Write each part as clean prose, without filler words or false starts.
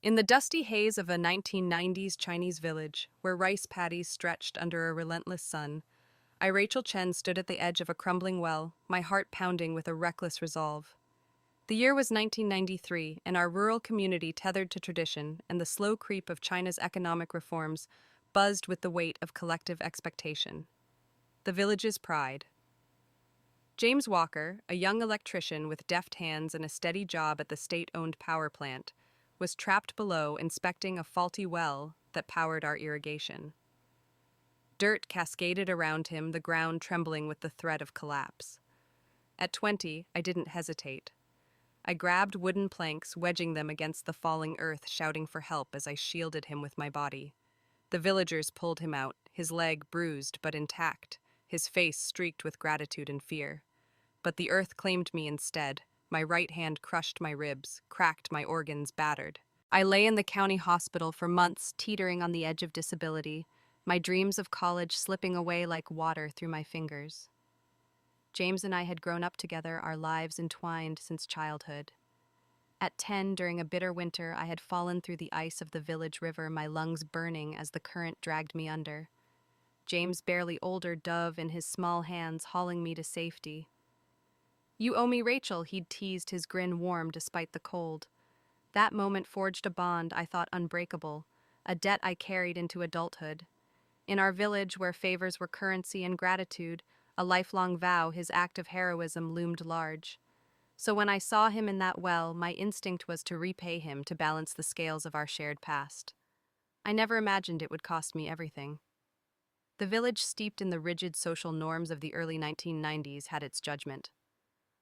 In the dusty haze of a 1990s Chinese village, where rice paddies stretched under a relentless sun, I, Rachel Chen, stood at the edge of a crumbling well, my heart pounding with a reckless resolve. The year was 1993, and our rural community, tethered to tradition and the slow creep of China's economic reforms, buzzed with the weight of collective expectation. The village's pride. James Walker, a young electrician with deft hands and a steady job at the state-owned power plant, was trapped below inspecting a faulty well that powered our irrigation. Dirt cascaded around him, the ground trembling with the threat of collapse. At 20, I didn't hesitate. I grabbed wooden planks, wedging them against the falling earth, shouting for help as I shielded him with my body. The villagers pulled him out, his leg bruised but intact, his face streaked with gratitude and fear. But the earth claimed me instead. My right hand crushed my ribs, cracked my organs, battered. I lay in the county hospital for months, teetering on the edge of disability, my dreams of college slipping away like water through my fingers. James and I had grown up together, our lives entwined since childhood. At 10, during a bitter winter, I had fallen through the ice of the village river, my lungs burning as the current dragged me under. James, barely older, dove in his small hands, hauling me to safety. "You owe me, Rachel," he'd teased, his grin warm despite the cold. That moment forged a bond I thought unbreakable, a debt I carried into adulthood. In our village, where favors were currency and gratitude, a lifelong vow, his act of heroism loomed large. So when I saw him in that well, my instinct was to repay him, to balance the scales of our shared past. I never imagined it would cost me everything. The village, steeped in the rigid social norms of the early 1990s, had its judgment.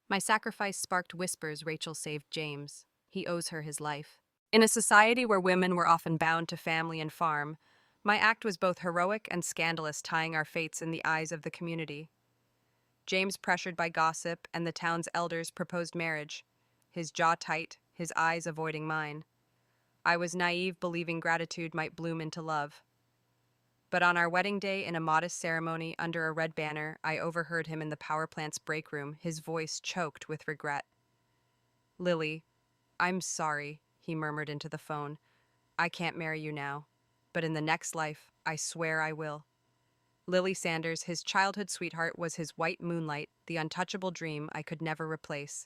My sacrifice sparked whispers. Rachel saved James. He owes her his life. In a society where women were often bound to family and farm, my act was both heroic and scandalous, tying our fates in the eyes of the community. James, pressured by gossip and the town's elders, proposed marriage, his jaw tight, his eyes avoiding mine. I was naive, believing gratitude might bloom into love. But on our wedding day, in a modest ceremony under a red banner, I overheard him in the power plant's break room, his voice choked with regret. "Lily, I'm sorry," he murmured into the phone. "I can't marry you now, but in the next life, I swear I will." Lily Sanders, his childhood sweetheart, was his white moonlight, the untouchable dream I could never replace.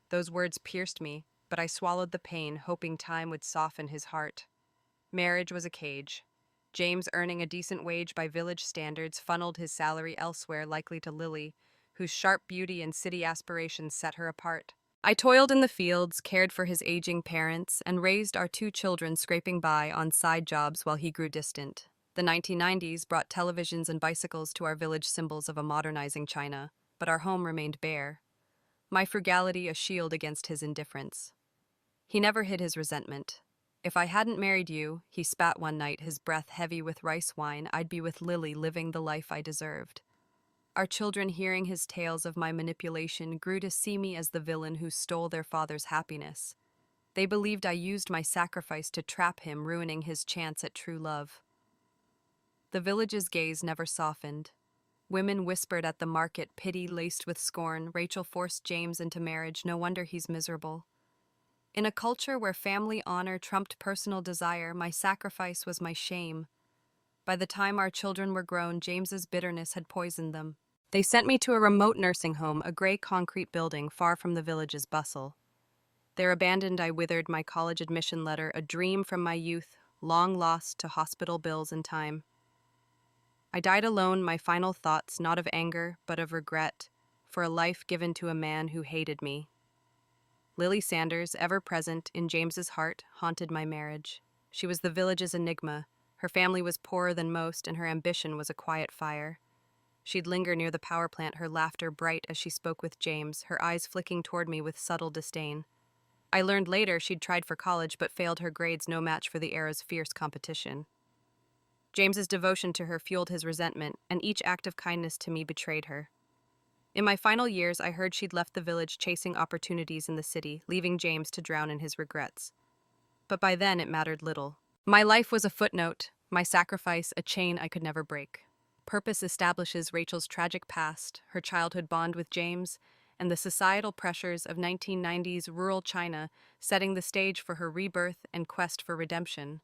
Those words pierced me, but I swallowed the pain, hoping time would soften his heart. Marriage was a cage. James, earning a decent wage by village standards, funneled his salary elsewhere, likely to Lily, whose sharp beauty and city aspirations set her apart. I toiled in the fields, cared for his aging parents, and raised our 2 children, scraping by on side jobs while he grew distant. The 1990s brought televisions and bicycles to our village, symbols of a modernizing China, but our home remained bare. My frugality a shield against his indifference. He never hid his resentment. "If I hadn't married you," he spat one night, his breath heavy with rice wine, "I'd be with Lily, living the life I deserved." Our children, hearing his tales of my manipulation, grew to see me as the villain who stole their father's happiness. They believed I used my sacrifice to trap him, ruining his chance at true love. The village's gaze never softened. Women whispered at the market, pity laced with scorn. "Rachel forced James into marriage. No wonder he's miserable." In a culture where family honor trumped personal desire, my sacrifice was my shame. By the time our children were grown, James's bitterness had poisoned them. They sent me to a remote nursing home, a gray concrete building far from the village's bustle. There abandoned, I withered my college admission letter, a dream from my youth, long lost to hospital bills and time. I died alone, my final thoughts not of anger, but of regret, for a life given to a man who hated me. Lily Sanders, ever present in James's heart, haunted my marriage. She was the village's enigma. Her family was poorer than most, and her ambition was a quiet fire. She'd linger near the power plant, her laughter bright as she spoke with James, her eyes flicking toward me with subtle disdain. I learned later she'd tried for college but failed, her grades no match for the era's fierce competition. James's devotion to her fueled his resentment, and each act of kindness to me betrayed her. In my final years, I heard she'd left the village chasing opportunities in the city, leaving James to drown in his regrets. But by then, it mattered little. My life was a footnote, my sacrifice a chain I could never break. Purpose establishes Rachel's tragic past, her childhood bond with James, and the societal pressures of 1990s rural China setting the stage for her rebirth and quest for redemption.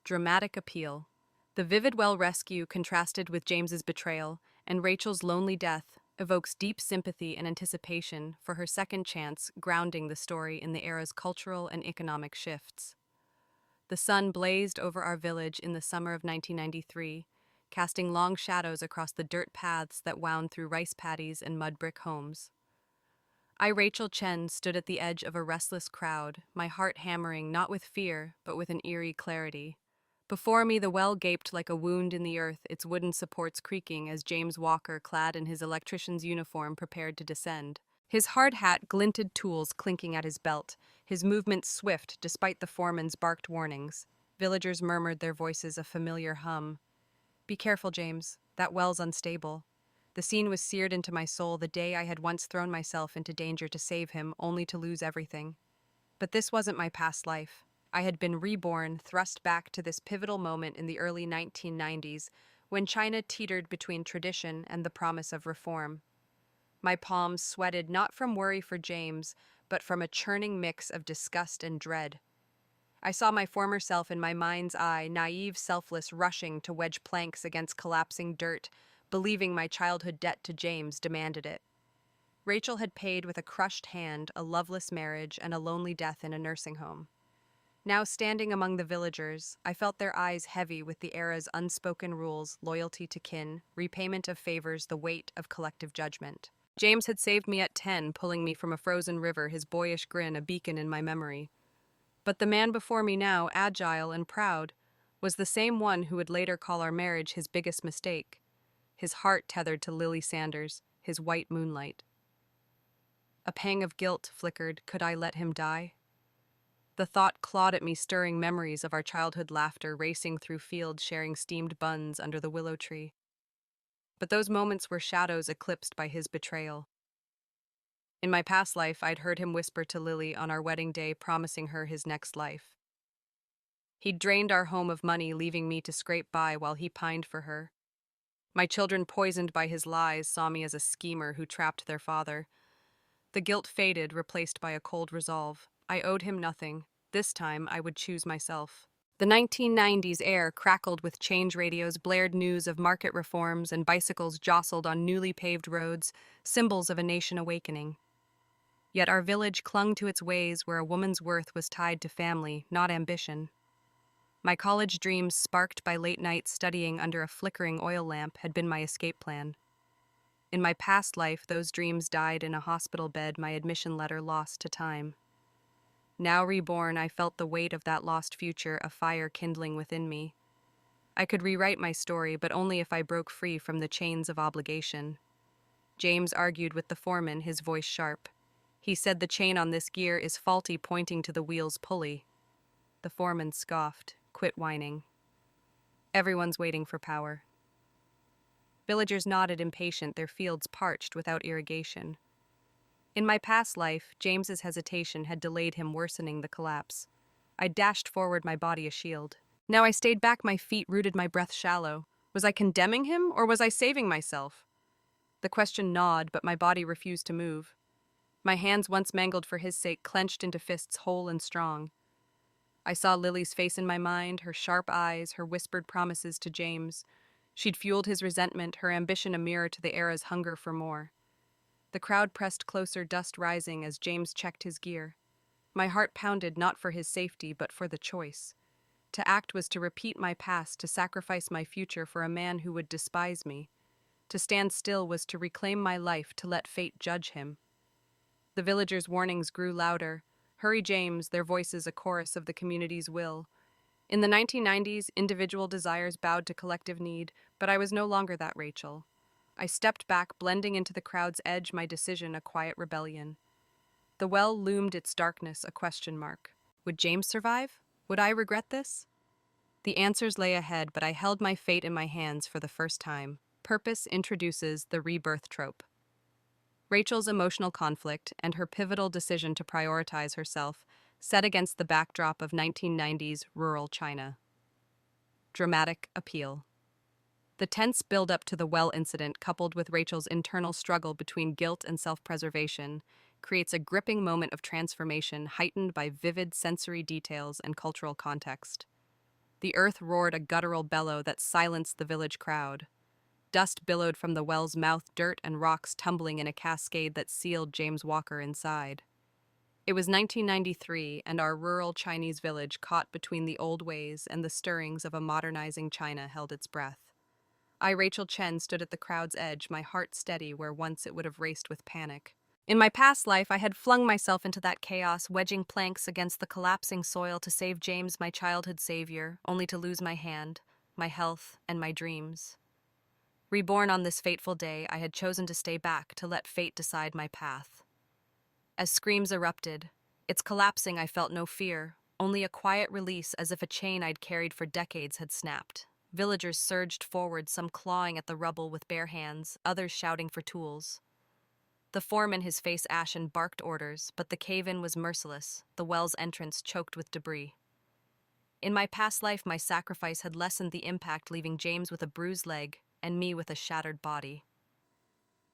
Dramatic appeal. The vivid well rescue contrasted with James's betrayal and Rachel's lonely death evokes deep sympathy and anticipation for her second chance, grounding the story in the era's cultural and economic shifts. The sun blazed over our village in the summer of 1993, casting long shadows across the dirt paths that wound through rice paddies and mud brick homes. I, Rachel Chen, stood at the edge of a restless crowd, my heart hammering not with fear, but with an eerie clarity. Before me, the well gaped like a wound in the earth, its wooden supports creaking as James Walker, clad in his electrician's uniform, prepared to descend. His hard hat glinted, tools clinking at his belt, his movements swift despite the foreman's barked warnings. Villagers murmured their voices a familiar hum. "Be careful, James. That well's unstable." The scene was seared into my soul the day I had once thrown myself into danger to save him, only to lose everything. But this wasn't my past life. I had been reborn, thrust back to this pivotal moment in the early 1990s, when China teetered between tradition and the promise of reform. My palms sweated not from worry for James, but from a churning mix of disgust and dread. I saw my former self in my mind's eye, naive, selfless, rushing to wedge planks against collapsing dirt, believing my childhood debt to James demanded it. Rachel had paid with a crushed hand, a loveless marriage, and a lonely death in a nursing home. Now standing among the villagers, I felt their eyes heavy with the era's unspoken rules, loyalty to kin, repayment of favors, the weight of collective judgment. James had saved me at 10, pulling me from a frozen river, his boyish grin a beacon in my memory. But the man before me now, agile and proud, was the same one who would later call our marriage his biggest mistake, his heart tethered to Lily Sanders, his white moonlight. A pang of guilt flickered. Could I let him die? The thought clawed at me, stirring memories of our childhood laughter, racing through fields, sharing steamed buns under the willow tree. But those moments were shadows eclipsed by his betrayal. In my past life, I'd heard him whisper to Lily on our wedding day, promising her his next life. He'd drained our home of money, leaving me to scrape by while he pined for her. My children, poisoned by his lies, saw me as a schemer who trapped their father. The guilt faded, replaced by a cold resolve. I owed him nothing. This time, I would choose myself. The 1990s air crackled with change radios, blared news of market reforms, and bicycles jostled on newly paved roads, symbols of a nation awakening. Yet our village clung to its ways, where a woman's worth was tied to family, not ambition. My college dreams, sparked by late nights studying under a flickering oil lamp, had been my escape plan. In my past life, those dreams died in a hospital bed, my admission letter lost to time. Now reborn, I felt the weight of that lost future, a fire kindling within me. I could rewrite my story, but only if I broke free from the chains of obligation. James argued with the foreman, his voice sharp. He said the chain on this gear is faulty, pointing to the wheel's pulley. The foreman scoffed. Quit whining. Everyone's waiting for power. Villagers nodded impatient, their fields parched without irrigation. In my past life, James's hesitation had delayed him, worsening the collapse. I dashed forward, my body a shield. Now I stayed back, my feet rooted, my breath shallow. Was I condemning him, or was I saving myself? The question gnawed, but my body refused to move. My hands, once mangled for his sake, clenched into fists whole and strong. I saw Lily's face in my mind, her sharp eyes, her whispered promises to James. She'd fueled his resentment, her ambition a mirror to the era's hunger for more. The crowd pressed closer, dust rising as James checked his gear. My heart pounded, not for his safety, but for the choice. To act was to repeat my past, to sacrifice my future for a man who would despise me. To stand still was to reclaim my life, to let fate judge him. The villagers' warnings grew louder. Hurry, James, their voices a chorus of the community's will. In the 1990s, individual desires bowed to collective need, but I was no longer that Rachel. I stepped back, blending into the crowd's edge, my decision a quiet rebellion. The well loomed its darkness, a question mark. Would James survive? Would I regret this? The answers lay ahead, but I held my fate in my hands for the first time. Purpose introduces the rebirth trope. Rachel's emotional conflict and her pivotal decision to prioritize herself, set against the backdrop of 1990s rural China. Dramatic appeal. The tense build-up to the well incident, coupled with Rachel's internal struggle between guilt and self-preservation, creates a gripping moment of transformation heightened by vivid sensory details and cultural context. The earth roared a guttural bellow that silenced the village crowd. Dust billowed from the well's mouth, dirt and rocks tumbling in a cascade that sealed James Walker inside. It was 1993, and our rural Chinese village, caught between the old ways and the stirrings of a modernizing China, held its breath. I, Rachel Chen, stood at the crowd's edge, my heart steady where once it would have raced with panic. In my past life, I had flung myself into that chaos, wedging planks against the collapsing soil to save James, my childhood savior, only to lose my hand, my health, and my dreams. Reborn on this fateful day, I had chosen to stay back, to let fate decide my path. As screams erupted, its collapsing, I felt no fear, only a quiet release, as if a chain I'd carried for decades had snapped. Villagers surged forward, some clawing at the rubble with bare hands, others shouting for tools. The foreman, his face ashen, barked orders, but the cave-in was merciless, the well's entrance choked with debris. In my past life, my sacrifice had lessened the impact, leaving James with a bruised leg and me with a shattered body.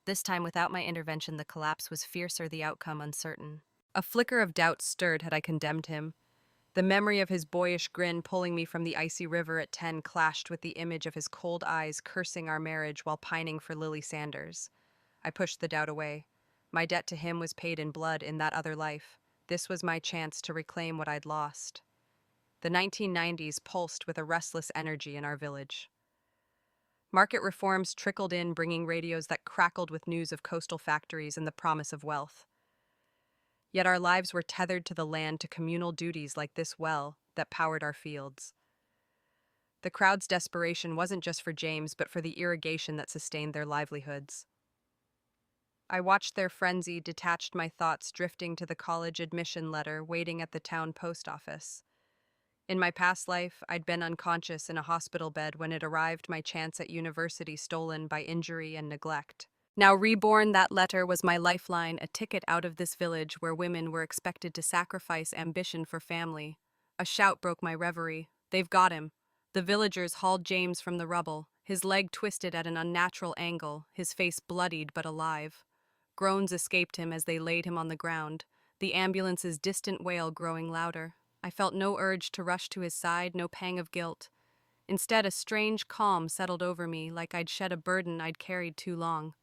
This time, without my intervention, the collapse was fiercer, the outcome uncertain. A flicker of doubt stirred had I condemned him. The memory of his boyish grin pulling me from the icy river at 10 clashed with the image of his cold eyes cursing our marriage while pining for Lily Sanders. I pushed the doubt away. My debt to him was paid in blood in that other life. This was my chance to reclaim what I'd lost. The 1990s pulsed with a restless energy in our village. Market reforms trickled in, bringing radios that crackled with news of coastal factories and the promise of wealth. Yet our lives were tethered to the land, to communal duties like this well that powered our fields. The crowd's desperation wasn't just for James, but for the irrigation that sustained their livelihoods. I watched their frenzy, detached, my thoughts drifting to the college admission letter waiting at the town post office. In my past life, I'd been unconscious in a hospital bed when it arrived, my chance at university stolen by injury and neglect. Now reborn, that letter was my lifeline, a ticket out of this village where women were expected to sacrifice ambition for family. A shout broke my reverie. They've got him. The villagers hauled James from the rubble, his leg twisted at an unnatural angle, his face bloodied but alive. Groans escaped him as they laid him on the ground, the ambulance's distant wail growing louder. I felt no urge to rush to his side, no pang of guilt. Instead, a strange calm settled over me, like I'd shed a burden I'd carried too long.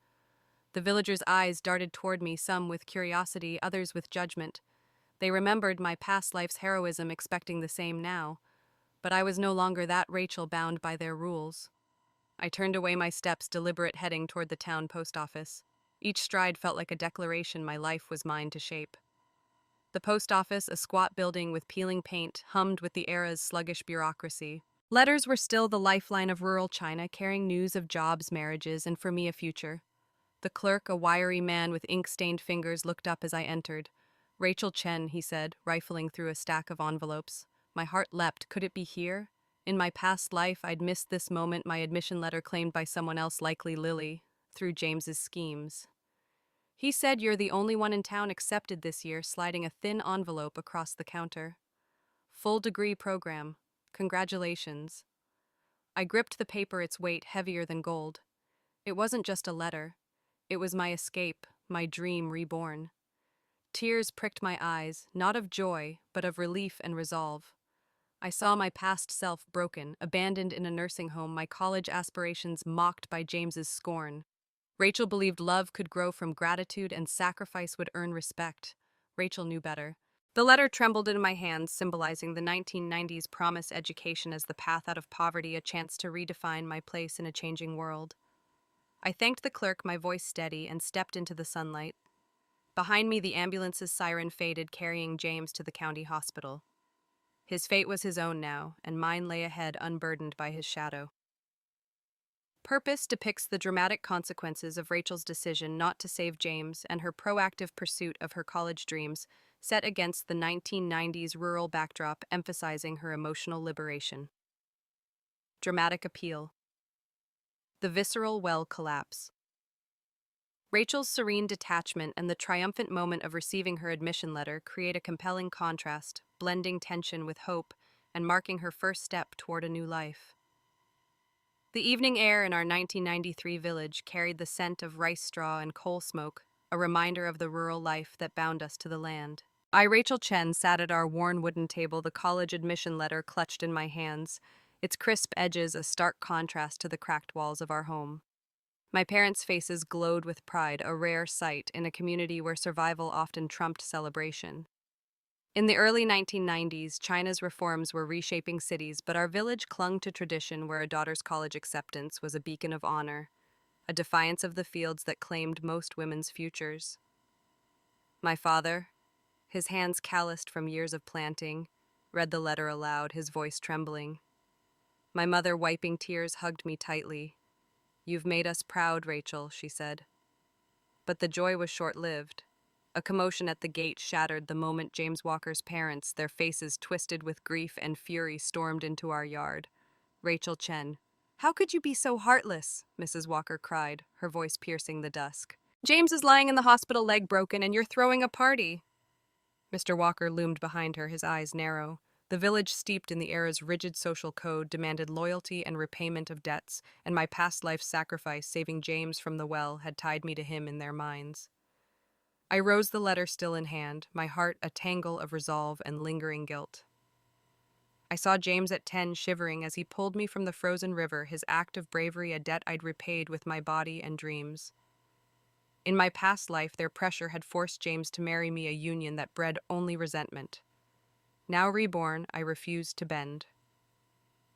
The villagers' eyes darted toward me, some with curiosity, others with judgment. They remembered my past life's heroism, expecting the same now. But I was no longer that Rachel bound by their rules. I turned away my steps, deliberate, heading toward the town post office. Each stride felt like a declaration my life was mine to shape. The post office, a squat building with peeling paint, hummed with the era's sluggish bureaucracy. Letters were still the lifeline of rural China, carrying news of jobs, marriages, and for me a future. The clerk, a wiry man with ink-stained fingers, looked up as I entered. "Rachel Chen," he said, rifling through a stack of envelopes. My heart leapt. Could it be here? In my past life, I'd missed this moment, my admission letter claimed by someone else, likely Lily, through James's schemes. "He said you're the only one in town accepted this year," sliding a thin envelope across the counter. "Full degree program. Congratulations." I gripped the paper, its weight heavier than gold. It wasn't just a letter. It was my escape, my dream reborn. Tears pricked my eyes, not of joy, but of relief and resolve. I saw my past self broken, abandoned in a nursing home, my college aspirations mocked by James's scorn. Rachel believed love could grow from gratitude and sacrifice would earn respect. Rachel knew better. The letter trembled in my hands, symbolizing the 1990s promise, education as the path out of poverty, a chance to redefine my place in a changing world. I thanked the clerk, my voice steady, and stepped into the sunlight. Behind me, the ambulance's siren faded, carrying James to the county hospital. His fate was his own now, and mine lay ahead, unburdened by his shadow. Purpose depicts the dramatic consequences of Rachel's decision not to save James and her proactive pursuit of her college dreams, set against the 1990s rural backdrop, emphasizing her emotional liberation. Dramatic appeal. The visceral well collapse. Rachel's serene detachment and the triumphant moment of receiving her admission letter create a compelling contrast, blending tension with hope and marking her first step toward a new life. The evening air in our 1993 village carried the scent of rice straw and coal smoke, a reminder of the rural life that bound us to the land. I, Rachel Chen, sat at our worn wooden table, the college admission letter clutched in my hands, its crisp edges a stark contrast to the cracked walls of our home. My parents' faces glowed with pride, a rare sight in a community where survival often trumped celebration. In the early 1990s, China's reforms were reshaping cities, but our village clung to tradition where a daughter's college acceptance was a beacon of honor, a defiance of the fields that claimed most women's futures. My father, his hands calloused from years of planting, read the letter aloud, his voice trembling. My mother, wiping tears, hugged me tightly. "You've made us proud, Rachel," she said. But the joy was short-lived. A commotion at the gate shattered the moment James Walker's parents, their faces twisted with grief and fury, stormed into our yard. Rachel Chen. "How could you be so heartless?" Mrs. Walker cried, her voice piercing the dusk. "James is lying in the hospital, leg broken, and you're throwing a party." Mr. Walker loomed behind her, his eyes narrow. The village, steeped in the era's rigid social code, demanded loyalty and repayment of debts, and my past life's sacrifice, saving James from the well, had tied me to him in their minds. I rose, the letter still in hand, my heart a tangle of resolve and lingering guilt. I saw James at 10, shivering as he pulled me from the frozen river, his act of bravery a debt I'd repaid with my body and dreams. In my past life, their pressure had forced James to marry me, a union that bred only resentment. Now reborn, I refused to bend.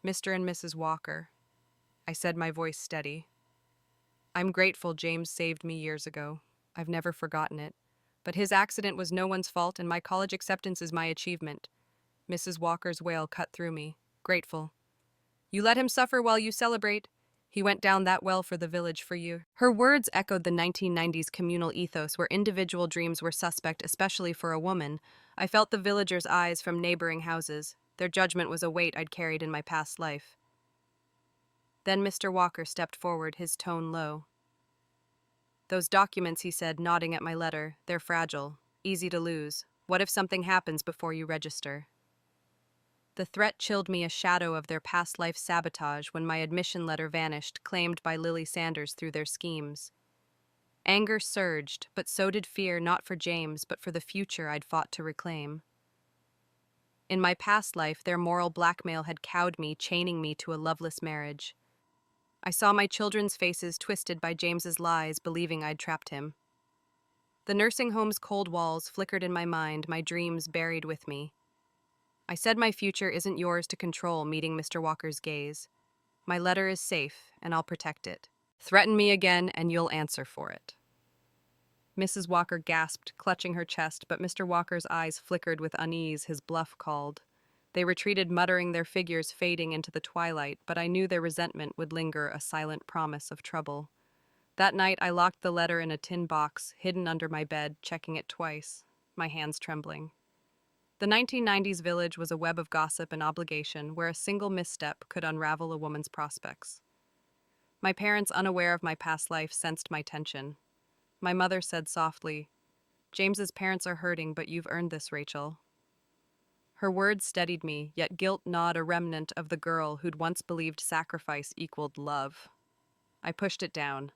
"Mr. and Mrs. Walker," I said, my voice steady. "I'm grateful James saved me years ago. I've never forgotten it. But his accident was no one's fault, and my college acceptance is my achievement." Mrs. Walker's wail cut through me. "Grateful. You let him suffer while you celebrate. He went down that well for the village, for you." Her words echoed the 1990s communal ethos where individual dreams were suspect, especially for a woman. I felt the villagers' eyes from neighboring houses. Their judgment was a weight I'd carried in my past life. Then Mr. Walker stepped forward, his tone low. "Those documents," he said, nodding at my letter, "they're fragile, easy to lose. What if something happens before you register?" The threat chilled me, a shadow of their past life sabotage when my admission letter vanished, claimed by Lily Sanders through their schemes. Anger surged, but so did fear, not for James, but for the future I'd fought to reclaim. In my past life, their moral blackmail had cowed me, chaining me to a loveless marriage. I saw my children's faces twisted by James's lies, believing I'd trapped him. The nursing home's cold walls flickered in my mind, my dreams buried with me. I said, "My future isn't yours to control," meeting Mr. Walker's gaze. "My letter is safe, and I'll protect it. Threaten me again, and you'll answer for it." Mrs. Walker gasped, clutching her chest, but Mr. Walker's eyes flickered with unease, his bluff called. They retreated, muttering, their figures fading into the twilight, but I knew their resentment would linger, a silent promise of trouble. That night, I locked the letter in a tin box, hidden under my bed, checking it twice, my hands trembling. The 1990s village was a web of gossip and obligation where a single misstep could unravel a woman's prospects. My parents, unaware of my past life, sensed my tension. My mother said softly, "James's parents are hurting, but you've earned this, Rachel." Her words steadied me, yet guilt gnawed, a remnant of the girl who'd once believed sacrifice equaled love. I pushed it down.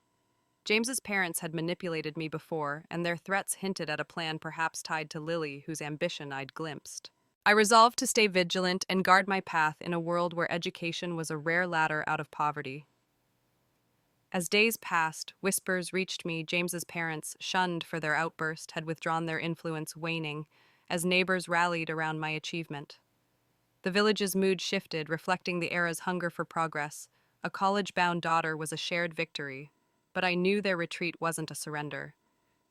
James's parents had manipulated me before, and their threats hinted at a plan perhaps tied to Lily, whose ambition I'd glimpsed. I resolved to stay vigilant and guard my path in a world where education was a rare ladder out of poverty. As days passed, whispers reached me. James's parents, shunned for their outburst, had withdrawn, their influence waning, as neighbors rallied around my achievement. The village's mood shifted, reflecting the era's hunger for progress. A college-bound daughter was a shared victory, but I knew their retreat wasn't a surrender.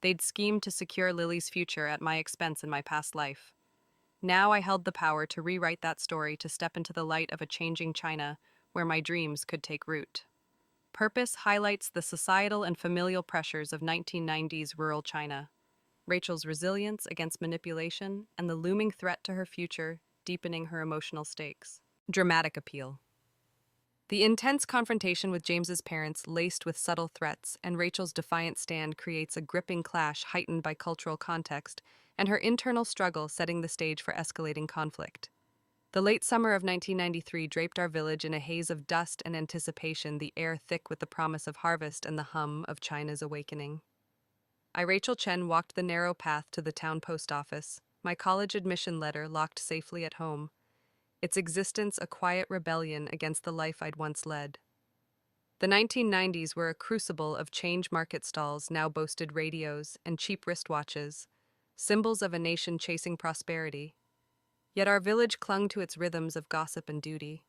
They'd schemed to secure Lily's future at my expense in my past life. Now I held the power to rewrite that story, to step into the light of a changing China where my dreams could take root. Purpose highlights the societal and familial pressures of 1990s rural China. Rachel's resilience against manipulation and the looming threat to her future, deepening her emotional stakes. Dramatic appeal. The intense confrontation with James's parents, laced with subtle threats, and Rachel's defiant stand creates a gripping clash heightened by cultural context and her internal struggle, setting the stage for escalating conflict. The late summer of 1993 draped our village in a haze of dust and anticipation, the air thick with the promise of harvest and the hum of China's awakening. I, Rachel Chen, walked the narrow path to the town post office, my college admission letter locked safely at home, its existence a quiet rebellion against the life I'd once led. The 1990s were a crucible of change. Market stalls now boasted radios and cheap wristwatches, symbols of a nation chasing prosperity. Yet our village clung to its rhythms of gossip and duty.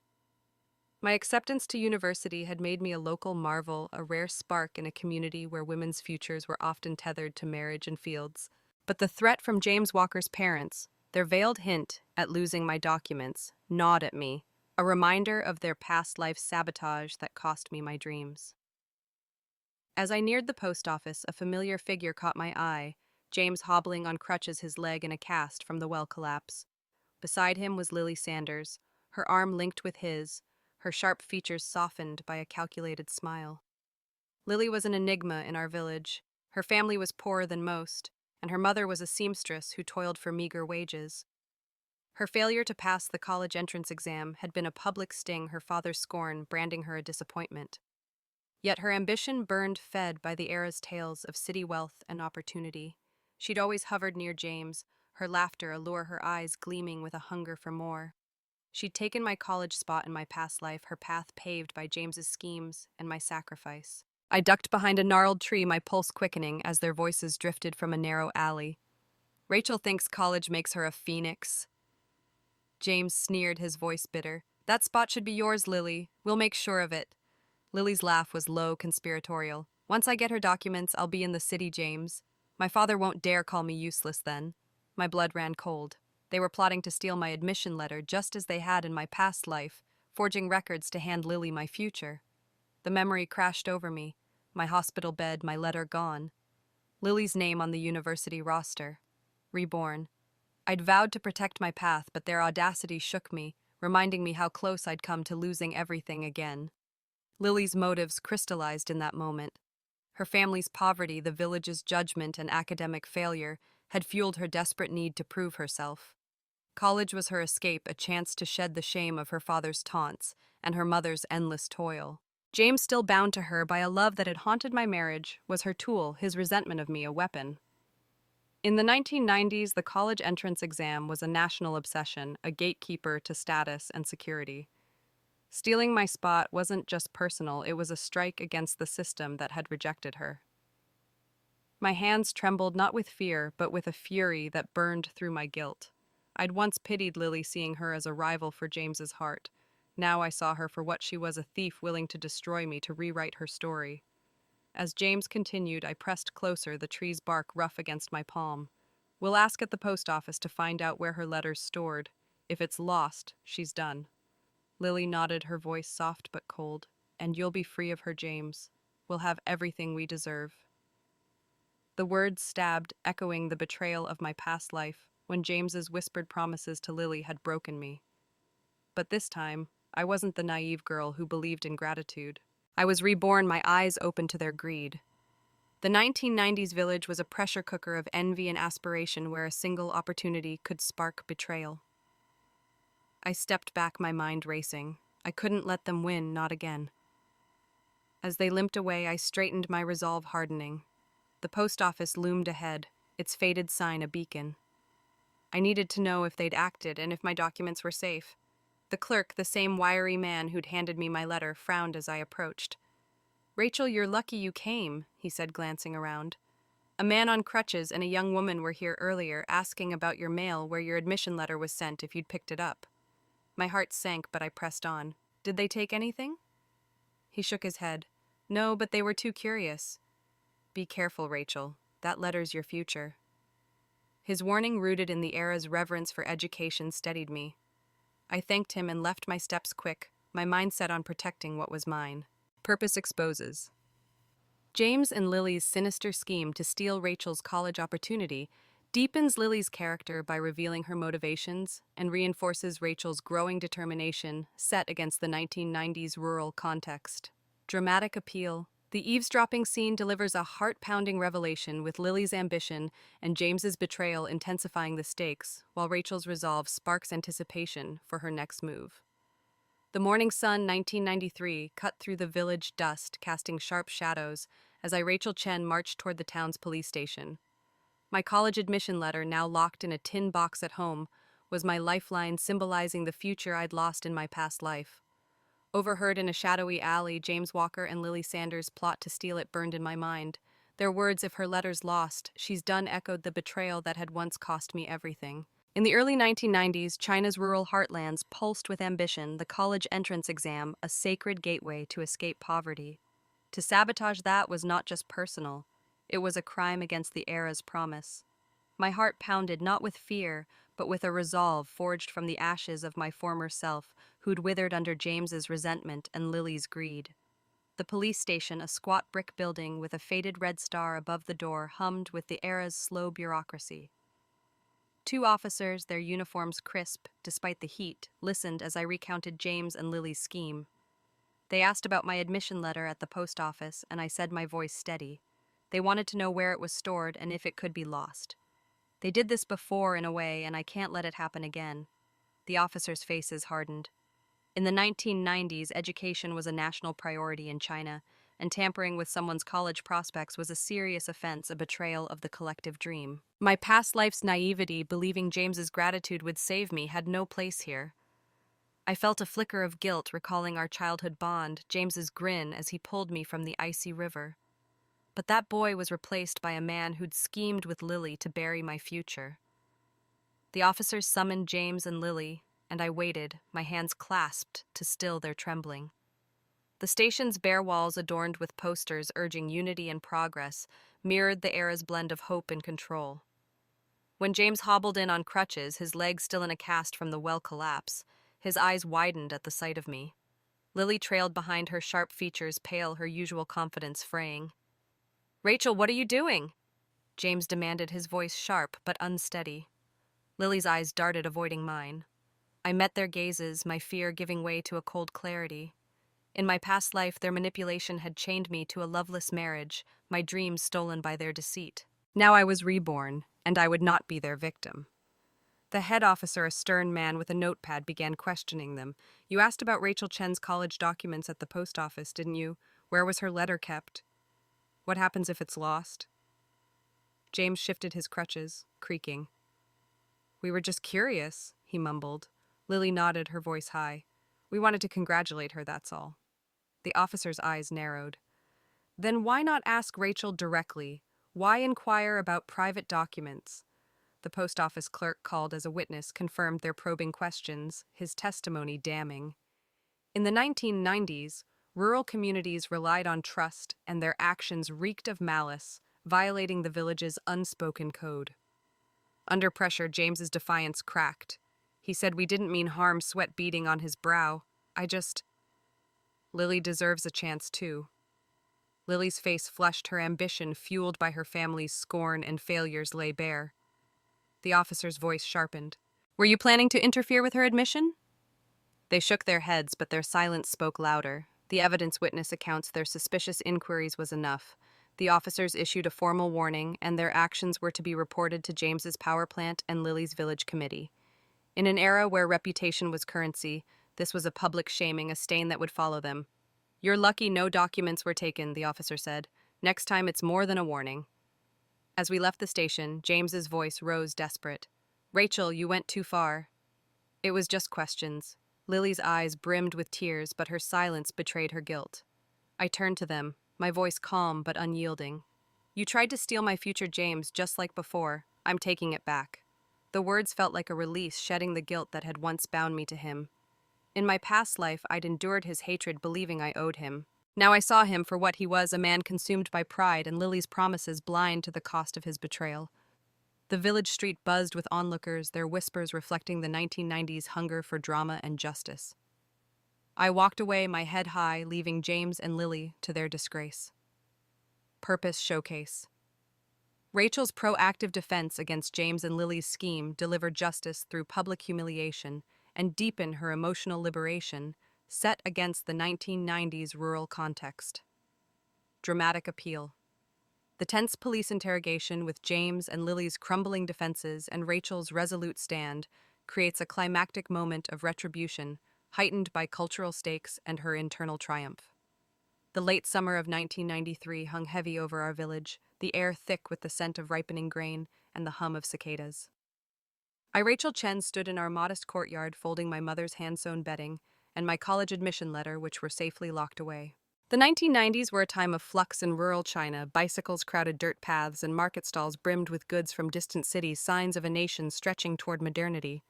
My acceptance to university had made me a local marvel, a rare spark in a community where women's futures were often tethered to marriage and fields. But the threat from James Walker's parents, their veiled hint at losing my documents, gnawed at me, a reminder of their past life sabotage that cost me my dreams. As I neared the post office, a familiar figure caught my eye, James hobbling on crutches, his leg in a cast from the well collapse. Beside him was Lily Sanders, her arm linked with his, her sharp features softened by a calculated smile. Lily was an enigma in our village. Her family was poorer than most, and her mother was a seamstress who toiled for meager wages. Her failure to pass the college entrance exam had been a public sting, her father's scorn branding her a disappointment. Yet her ambition burned, fed by the era's tales of city wealth and opportunity. She'd always hovered near James, her laughter a lure, her eyes gleaming with a hunger for more. She'd taken my college spot in my past life, her path paved by James's schemes and my sacrifice. I ducked behind a gnarled tree, my pulse quickening as their voices drifted from a narrow alley. Rachel thinks college makes her a phoenix. James sneered, his voice bitter. That spot should be yours, Lily. We'll make sure of it. Lily's laugh was low, conspiratorial. Once I get her documents, I'll be in the city, James. My father won't dare call me useless then. My blood ran cold. They were plotting to steal my admission letter just as they had in my past life, forging records to hand Lily my future. The memory crashed over me, my hospital bed, my letter gone. Lily's name on the university roster. Reborn. I'd vowed to protect my path, but their audacity shook me, reminding me how close I'd come to losing everything again. Lily's motives crystallized in that moment. Her family's poverty, the village's judgment, and academic failure had fueled her desperate need to prove herself. College was her escape, a chance to shed the shame of her father's taunts and her mother's endless toil. James, still bound to her by a love that had haunted my marriage, was her tool, his resentment of me a weapon. In the 1990s, the college entrance exam was a national obsession, a gatekeeper to status and security. Stealing my spot wasn't just personal, it was a strike against the system that had rejected her. My hands trembled not with fear, but with a fury that burned through my guilt. I'd once pitied Lily, seeing her as a rival for James's heart. Now I saw her for what she was, a thief willing to destroy me to rewrite her story. As James continued, I pressed closer, the tree's bark rough against my palm. We'll ask at the post office to find out where her letter's stored. If it's lost, she's done. Lily nodded, her voice soft but cold. And you'll be free of her, James. We'll have everything we deserve. The words stabbed, echoing the betrayal of my past life, when James's whispered promises to Lily had broken me. But this time, I wasn't the naive girl who believed in gratitude. I was reborn, my eyes open to their greed. The 1990s village was a pressure cooker of envy and aspiration where a single opportunity could spark betrayal. I stepped back, my mind racing. I couldn't let them win, not again. As they limped away, I straightened, my resolve hardening. The post office loomed ahead, its faded sign a beacon. I needed to know if they'd acted and if my documents were safe. The clerk, the same wiry man who'd handed me my letter, frowned as I approached. "Rachel, you're lucky you came," he said, glancing around. "A man on crutches and a young woman were here earlier, asking about your mail, where your admission letter was sent, if you'd picked it up." My heart sank, but I pressed on. "Did they take anything?" He shook his head. "No, but they were too curious." "Be careful, Rachel. That letter's your future." His warning, rooted in the era's reverence for education, steadied me. I thanked him and left my steps quick, my mind set on protecting what was mine. Purpose exposes. James and Lily's sinister scheme to steal Rachel's college opportunity deepens Lily's character by revealing her motivations and reinforces Rachel's growing determination set against the 1990s rural context. Dramatic appeal, The eavesdropping scene delivers a heart-pounding revelation with Lily's ambition and James's betrayal intensifying the stakes, while Rachel's resolve sparks anticipation for her next move. The morning sun, 1993, cut through the village dust, casting sharp shadows as Rachel Chen marched toward the town's police station. My college admission letter, now locked in a tin box at home, was my lifeline symbolizing the future I'd lost in my past life. Overheard in a shadowy alley, James Walker and Lily Sanders' plot to steal it burned in my mind. Their words, "If her letter's lost, she's done," echoed the betrayal that had once cost me everything. In the early 1990s, China's rural heartlands pulsed with ambition, the college entrance exam, a sacred gateway to escape poverty. To sabotage that was not just personal, it was a crime against the era's promise. My heart pounded not with fear, but with a resolve forged from the ashes of my former self, who'd withered under James's resentment and Lily's greed. The police station, a squat brick building with a faded red star above the door, hummed with the era's slow bureaucracy. Two officers, their uniforms crisp despite the heat, listened as I recounted James and Lily's scheme. They asked about my admission letter at the post office, and I said, my voice steady. They wanted to know where it was stored and if it could be lost. They did this before, in a way, and I can't let it happen again. The officers' faces hardened. In the 1990s, education was a national priority in China, and tampering with someone's college prospects was a serious offense, a betrayal of the collective dream. My past life's naivety, believing James's gratitude would save me, had no place here. I felt a flicker of guilt recalling our childhood bond, James's grin as he pulled me from the icy river. But that boy was replaced by a man who'd schemed with Lily to bury my future. The officers summoned James and Lily, and I waited, my hands clasped to still their trembling. The station's bare walls, adorned with posters urging unity and progress, mirrored the era's blend of hope and control. When James hobbled in on crutches, his legs still in a cast from the well collapse, his eyes widened at the sight of me. Lily trailed behind, her sharp features pale, her usual confidence fraying. "Rachel, what are you doing?" James demanded, his voice sharp but unsteady. Lily's eyes darted, avoiding mine. I met their gazes, my fear giving way to a cold clarity. In my past life, their manipulation had chained me to a loveless marriage, my dreams stolen by their deceit. Now I was reborn, and I would not be their victim. The head officer, a stern man with a notepad, began questioning them. "You asked about Rachel Chen's college documents at the post office, didn't you? Where was her letter kept? What happens if it's lost?" James shifted his crutches, creaking. "We were just curious," he mumbled. Lily nodded, her voice high. "We wanted to congratulate her, that's all." The officer's eyes narrowed. "Then why not ask Rachel directly? Why inquire about private documents?" The post office clerk, called as a witness, confirmed their probing questions, his testimony damning. In the 1990s, rural communities relied on trust, and their actions reeked of malice, violating the village's unspoken code. Under pressure, James's defiance cracked. He said, "We didn't mean harm," sweat beading on his brow. Lily deserves a chance, too." Lily's face flushed, her ambition, fueled by her family's scorn and failures, lay bare. The officer's voice sharpened. "Were you planning to interfere with her admission?" They shook their heads, but their silence spoke louder. The evidence witness accounts their suspicious inquiries was enough. The officers issued a formal warning, and their actions were to be reported to James's power plant and Lily's village committee. In an era where reputation was currency, this was a public shaming, a stain that would follow them. "You're lucky no documents were taken," the officer said. "Next time it's more than a warning." As we left the station, James's voice rose desperate. "Rachel, you went too far." It was just questions. Lily's eyes brimmed with tears, but her silence betrayed her guilt. I turned to them, my voice calm but unyielding. "You tried to steal my future, James, just like before. I'm taking it back." The words felt like a release, shedding the guilt that had once bound me to him. In my past life, I'd endured his hatred, believing I owed him. Now I saw him for what he was, a man consumed by pride, and Lily's promises blind to the cost of his betrayal. The village street buzzed with onlookers, their whispers reflecting the 1990s hunger for drama and justice. I walked away, my head high, leaving James and Lily to their disgrace. Purpose Showcase. Rachel's proactive defense against James and Lily's scheme delivered justice through public humiliation and deepened her emotional liberation, set against the 1990s rural context. Dramatic appeal. The tense police interrogation with James and Lily's crumbling defenses and Rachel's resolute stand creates a climactic moment of retribution, heightened by cultural stakes and her internal triumph. The late summer of 1993 hung heavy over our village, the air thick with the scent of ripening grain and the hum of cicadas. Rachel Chen stood in our modest courtyard folding my mother's hand-sewn bedding and my college admission letter, which were safely locked away. The 1990s were a time of flux in rural China. Bicycles crowded dirt paths and market stalls brimmed with goods from distant cities, signs of a nation stretching toward modernity.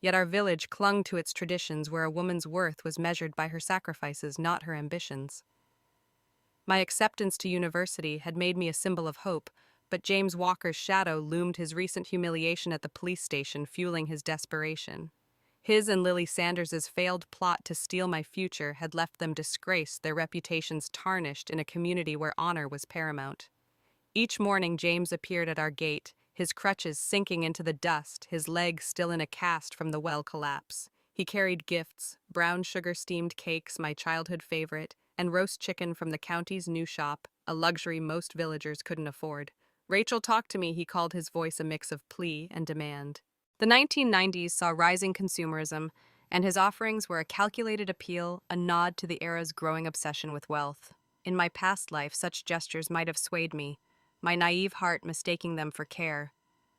Yet our village clung to its traditions, where a woman's worth was measured by her sacrifices, not her ambitions. My acceptance to university had made me a symbol of hope, but James Walker's shadow loomed, his recent humiliation at the police station fueling his desperation. His and Lily Sanders's failed plot to steal my future had left them disgraced, their reputations tarnished in a community where honor was paramount. Each morning James appeared at our gate, his crutches sinking into the dust, his legs still in a cast from the well collapse. He carried gifts, brown sugar-steamed cakes, my childhood favorite, and roast chicken from the county's new shop, a luxury most villagers couldn't afford. Rachel talked to me, he called his voice a mix of plea and demand. The 1990s saw rising consumerism, and his offerings were a calculated appeal, a nod to the era's growing obsession with wealth. In my past life, such gestures might have swayed me, my naive heart mistaking them for care.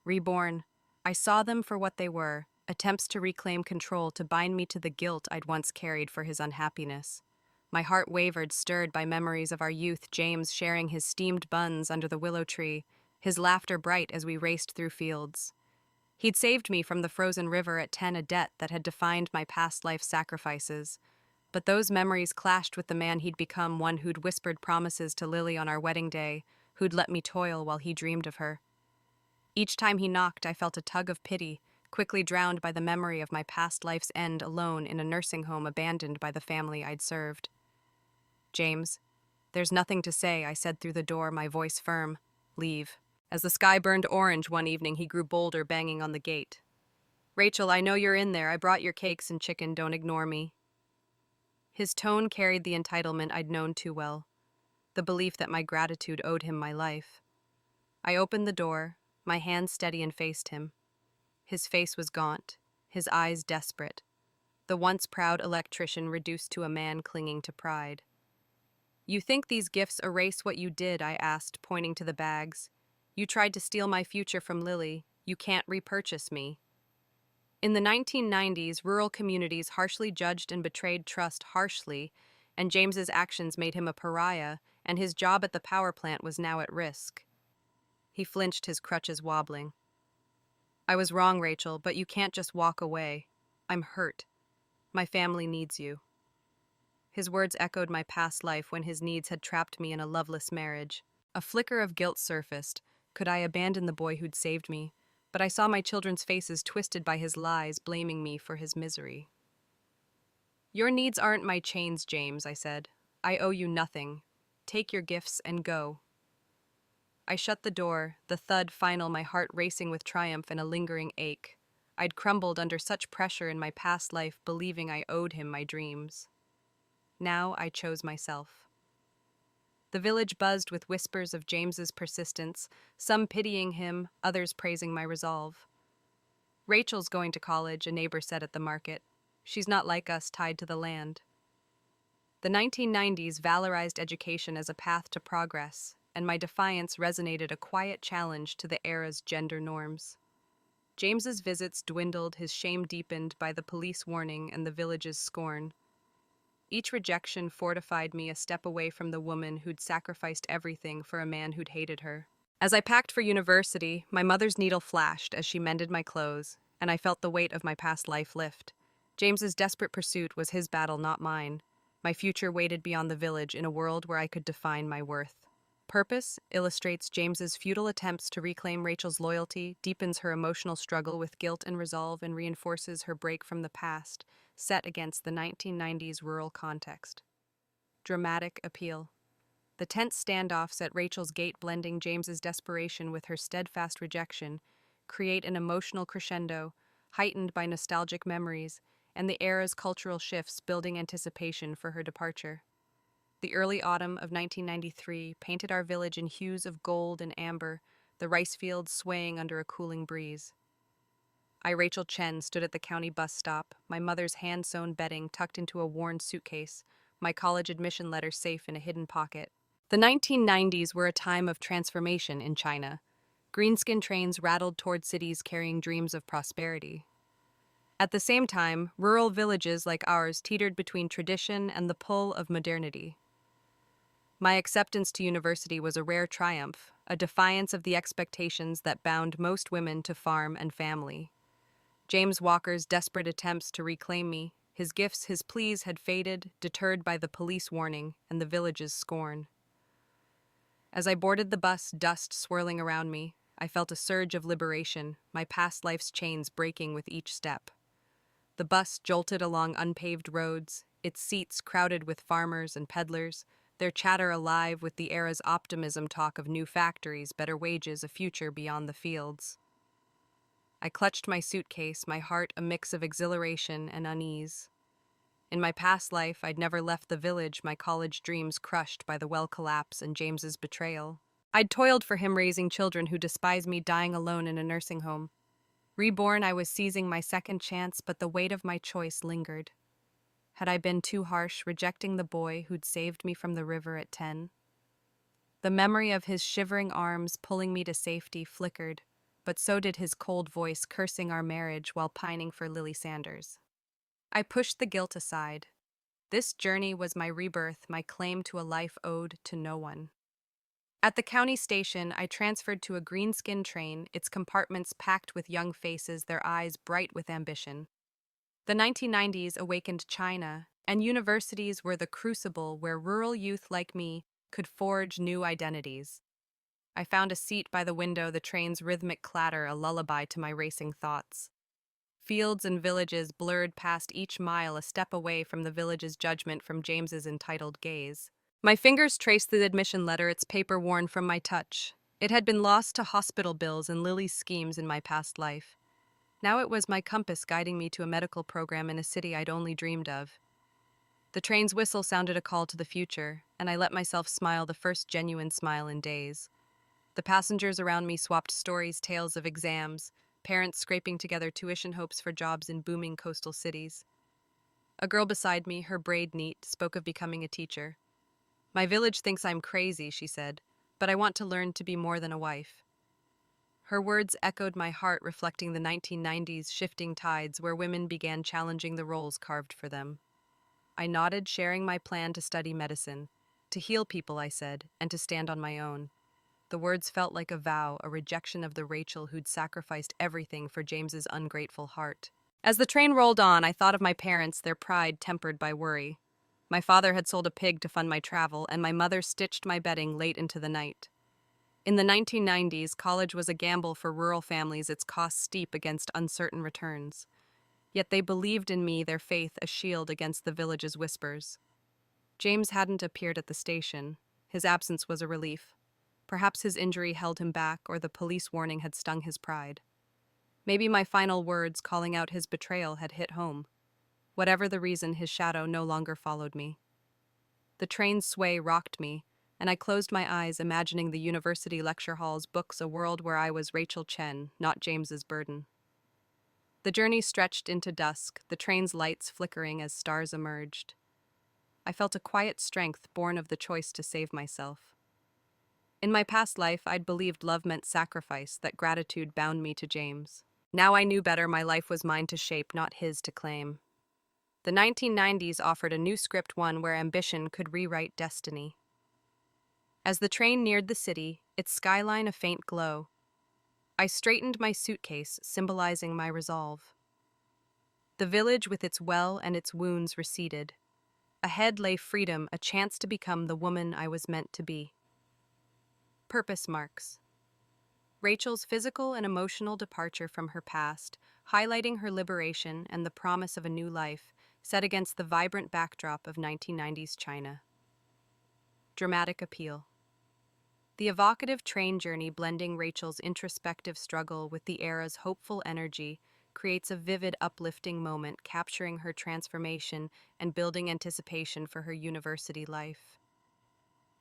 Reborn, I saw them for what they were, attempts to reclaim control, to bind me to the guilt I'd once carried for his unhappiness. My heart wavered, stirred by memories of our youth, James sharing his steamed buns under the willow tree, his laughter bright as we raced through fields. He'd saved me from the frozen river at 10, a debt that had defined my past life sacrifices. But those memories clashed with the man he'd become, one who'd whispered promises to Lily on our wedding day, who'd let me toil while he dreamed of her. Each time he knocked, I felt a tug of pity, quickly drowned by the memory of my past life's end alone in a nursing home abandoned by the family I'd served. James, there's nothing to say, I said through the door, my voice firm. Leave. As the sky burned orange one evening, he grew bolder, banging on the gate. Rachel, I know you're in there. I brought your cakes and chicken. Don't ignore me. His tone carried the entitlement I'd known too well, the belief that my gratitude owed him my life. I opened the door, my hand steady, and faced him. His face was gaunt, his eyes desperate, the once proud electrician reduced to a man clinging to pride. You think these gifts erase what you did? I asked, pointing to the bags. You tried to steal my future from Lily. You can't repurchase me. In the 1990s, rural communities harshly judged and betrayed trust harshly, and James's actions made him a pariah, and his job at the power plant was now at risk. He flinched, his crutches wobbling. I was wrong, Rachel, but you can't just walk away. I'm hurt. My family needs you. His words echoed my past life when his needs had trapped me in a loveless marriage. A flicker of guilt surfaced. Could I abandon the boy who'd saved me? But I saw my children's faces twisted by his lies, blaming me for his misery. Your needs aren't my chains, James, I said. I owe you nothing. Take your gifts and go. I shut the door, the thud final, my heart racing with triumph and a lingering ache. I'd crumbled under such pressure in my past life, believing I owed him my dreams. Now I chose myself. The village buzzed with whispers of James's persistence, some pitying him, others praising my resolve. Rachel's going to college, a neighbor said at the market. She's not like us, tied to the land. The 1990s valorized education as a path to progress, and my defiance resonated, a quiet challenge to the era's gender norms. James's visits dwindled, his shame deepened by the police warning and the village's scorn. Each rejection fortified me, a step away from the woman who'd sacrificed everything for a man who'd hated her. As I packed for university, my mother's needle flashed as she mended my clothes, and I felt the weight of my past life lift. James's desperate pursuit was his battle, not mine. My future waited beyond the village in a world where I could define my worth. Purpose illustrates James's futile attempts to reclaim Rachel's loyalty, deepens her emotional struggle with guilt and resolve, and reinforces her break from the past, set against the 1990s rural context. Dramatic appeal. The tense standoffs at Rachel's gate, blending James's desperation with her steadfast rejection, create an emotional crescendo, heightened by nostalgic memories, and the era's cultural shifts building anticipation for her departure. The early autumn of 1993 painted our village in hues of gold and amber, the rice fields swaying under a cooling breeze. I, Rachel Chen, stood at the county bus stop, my mother's hand-sewn bedding tucked into a worn suitcase, my college admission letter safe in a hidden pocket. The 1990s were a time of transformation in China. Greenskin trains rattled toward cities carrying dreams of prosperity. At the same time, rural villages like ours teetered between tradition and the pull of modernity. My acceptance to university was a rare triumph, a defiance of the expectations that bound most women to farm and family. James Walker's desperate attempts to reclaim me, his gifts, his pleas had faded, deterred by the police warning and the village's scorn. As I boarded the bus, dust swirling around me, I felt a surge of liberation, my past life's chains breaking with each step. The bus jolted along unpaved roads, its seats crowded with farmers and peddlers, their chatter alive with the era's optimism, talk of new factories, better wages, a future beyond the fields. I clutched my suitcase, my heart a mix of exhilaration and unease. In my past life, I'd never left the village, my college dreams crushed by the well collapse and James's betrayal. I'd toiled for him, raising children who despised me, dying alone in a nursing home. Reborn, I was seizing my second chance, but the weight of my choice lingered. Had I been too harsh, rejecting the boy who'd saved me from the river at 10? The memory of his shivering arms pulling me to safety flickered, but so did his cold voice cursing our marriage while pining for Lily Sanders. I pushed the guilt aside. This journey was my rebirth, my claim to a life owed to no one. At the county station, I transferred to a greenskin train, its compartments packed with young faces, their eyes bright with ambition. The 1990s awakened China, and universities were the crucible where rural youth like me could forge new identities. I found a seat by the window, the train's rhythmic clatter a lullaby to my racing thoughts. Fields and villages blurred past each mile, a step away from the village's judgment from James's entitled gaze. My fingers traced the admission letter, its paper worn from my touch. It had been lost to hospital bills and Lily's schemes in my past life. Now it was my compass guiding me to a medical program in a city I'd only dreamed of. The train's whistle sounded a call to the future, and I let myself smile, the first genuine smile in days. The passengers around me swapped stories, tales of exams, parents scraping together tuition hopes for jobs in booming coastal cities. A girl beside me, her braid neat, spoke of becoming a teacher. "My village thinks I'm crazy," she said, "but I want to learn to be more than a wife." Her words echoed my heart, reflecting the 1990s shifting tides where women began challenging the roles carved for them. I nodded, sharing my plan to study medicine. To heal people, I said, and to stand on my own. The words felt like a vow, a rejection of the Rachel who'd sacrificed everything for James's ungrateful heart. As the train rolled on, I thought of my parents, their pride tempered by worry. My father had sold a pig to fund my travel, and my mother stitched my bedding late into the night. In the 1990s, college was a gamble for rural families, its costs steep against uncertain returns. Yet they believed in me, their faith a shield against the village's whispers. James hadn't appeared at the station. His absence was a relief. Perhaps his injury held him back, or the police warning had stung his pride. Maybe my final words calling out his betrayal had hit home. Whatever the reason, his shadow no longer followed me. The train's sway rocked me, and I closed my eyes, imagining the university lecture halls, books, a world where I was Rachel Chen, not James's burden. The journey stretched into dusk, the train's lights flickering as stars emerged. I felt a quiet strength born of the choice to save myself. In my past life, I'd believed love meant sacrifice, that gratitude bound me to James. Now I knew better, my life was mine to shape, not his to claim. The 1990s offered a new script, one where ambition could rewrite destiny. As the train neared the city, its skyline a faint glow, I straightened my suitcase, symbolizing my resolve. The village with its well and its wounds receded. Ahead lay freedom, a chance to become the woman I was meant to be. Purpose marks. Rachel's physical and emotional departure from her past, highlighting her liberation and the promise of a new life, set against the vibrant backdrop of 1990s China. Dramatic appeal. The evocative train journey, blending Rachel's introspective struggle with the era's hopeful energy, creates a vivid, uplifting moment, capturing her transformation and building anticipation for her university life.